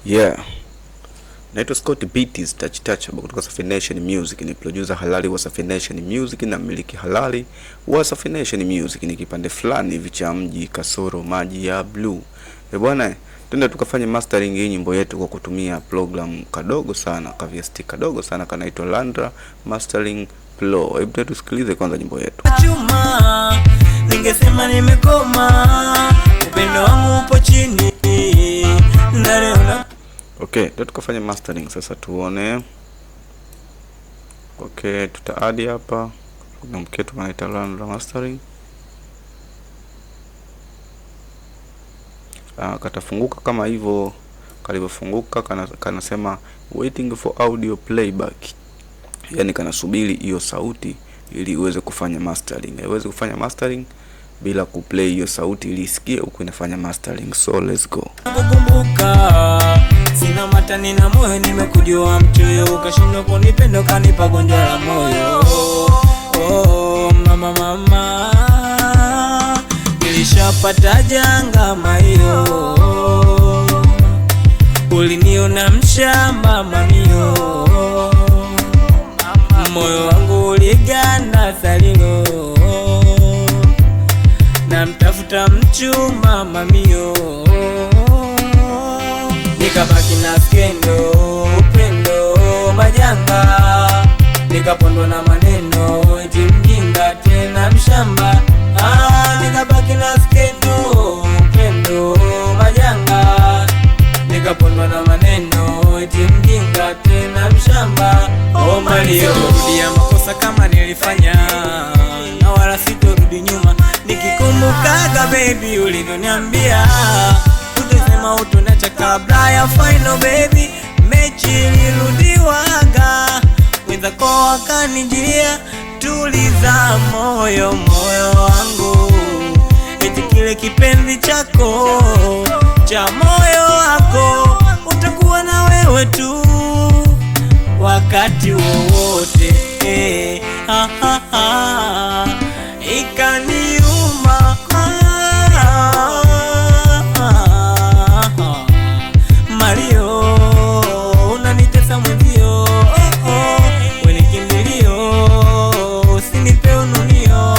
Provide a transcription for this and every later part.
Yeah. Naitwa Scott Beatz Touchable kutoka Safi Nation Music. Ni producer halali wa Safi Nation Music na mmiliki halali wa Safi Nation Music. Ni kipande fulani hivi cha mji kasoro maji ya blue. Bwana, twende tukafanye mastering hii nyimbo yetu kwa kutumia program kadogo sana, ka VST kadogo sana kanaitwa Landra Mastering Pro. Hebu tusikilize kwanza nyimbo yetu. Chuma, ningesema nimekoma, upendo wangu upo chini. Okay, tukafanya mastering sasa tuone. Okay, tuta add hapa program yetu kanaitwa Landra Mastering. Katafunguka kama hivyo, kalivyofunguka kanasema waiting for audio playback. Yani kanasubiri hiyo sauti ili uweze kufanya mastering. Haiwezi kufanya mastering bila kuplay hiyo sauti ili isikie huko inafanya mastering. So let's go. Nakukumbuka, sina matani na moyo, nimekujua mchoyo, ukashindwa kunipenda kanipa gonjwa la moyo. Oh mama, nilishapata janga mayo, uliniona mshamba mamio, moyo wangu uliganda salilo, na mtafuta mchumba mamio, nikabaki na skendo, upendo majanga, nikapondwa na maneno, eti mjinga tena mshamba. Nikabaki na skendo, upendo majanga, nikapondwa na maneno, eti mjinga tena mshamba. Oh Mario, rudia makosa kama nilifanya, na wala sitorudi nyuma, nikikumbukaga baby ulivyoniambia utasema utonacha kabla ya final baby. Mechi ilirudiwaga, wenzako wakanijia, tuliza moyo wangu, eti kile kipenzi chako cha moyo wako utakuwa na wewe tu wakati wowote. Ikaniuma Mario, unanitesa mwenzio, wewe kimbilio, usinipe ununio.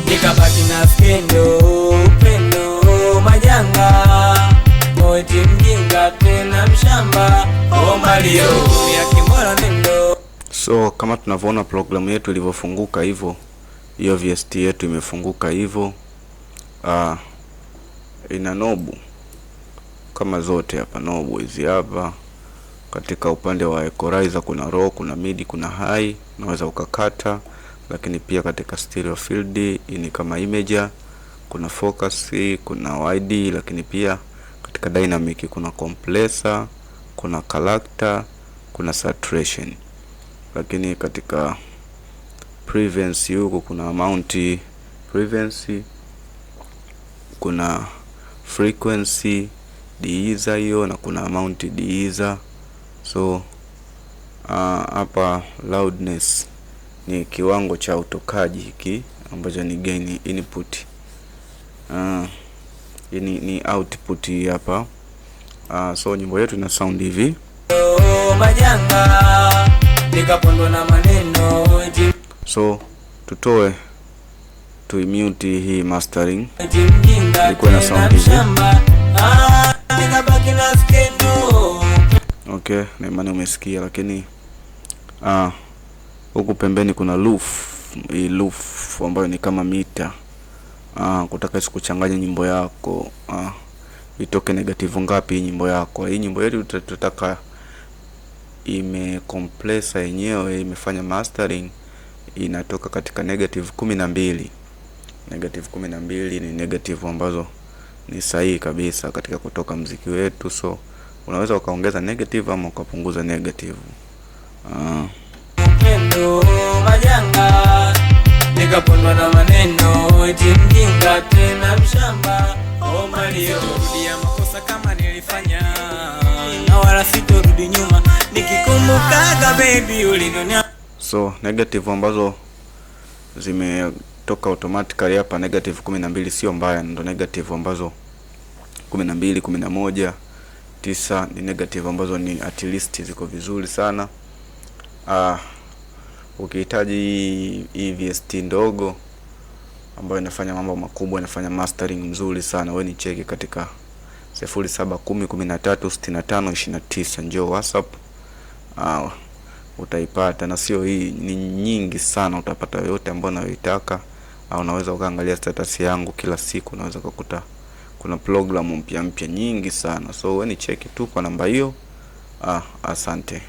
Nikabaki na skendo, upendo majanga, eti mjinga tena mshamba. Oh Mario, ya kimora nendo. So kama tunavyoona programu yetu ilivyofunguka hivyo, hiyo VST yetu imefunguka hivyo. Ina nobu kama zote hapa, nobu hizi hapa. Katika upande wa equalizer kuna low, kuna mid, kuna high, unaweza ukakata. Lakini pia katika stereo field ni kama imager, kuna focus, kuna wide, lakini pia katika dynamic kuna compressor, kuna character, kuna saturation. Lakini katika frequency huko kuna mount frequency, kuna frequency deezer hiyo, na kuna mount deezer. So hapa loudness ni kiwango cha utokaji hiki ambacho ni gain input, ni output hapa. So nyimbo yetu ina sound hivi. Majanga, nikapondwa na maneno. So tutoe tuimute hii mastering, ilikuwa na sound hivi. Nikabaki na skendo. Okay, na imani umesikia, lakini huku pembeni kuna loop ambayo ni kama mita. Kutaka isikuchanganya nyimbo yako, itoke negative ngapi hii nyimbo yako. Hii nyimbo yetu tutataka compressor yenyewe imefanya mastering inatoka katika negative 12. Negative 12 ni negative ambazo ni sahihi kabisa katika kutoka mziki wetu. So unaweza ukaongeza negative ama ukapunguza negative. Upendo majanga, nikapondwa na maneno, eti mjinga tena mshamba. Oh Mario, rudia makosa kama nilifanya, na wala sitorudi nyuma, nikikumbukaga baby ulivyoniambia. So negative ambazo zimetoka automatically hapa, negative 12 sio mbaya, ndo negative ambazo 12, 11, 9 ni negative ambazo ni at least ziko vizuri sana. Ukihitaji hii VST ndogo ambayo inafanya mambo makubwa, inafanya mastering mzuri sana, wewe ni cheki katika 0710136529, njoo WhatsApp utaipata, na sio hii, ni nyingi sana, utapata yote ambayo unayoitaka. Au unaweza ukaangalia status yangu kila siku, unaweza kukuta kuna program mpya nyingi sana. So wewe ni cheki tu kwa namba hiyo. Asante.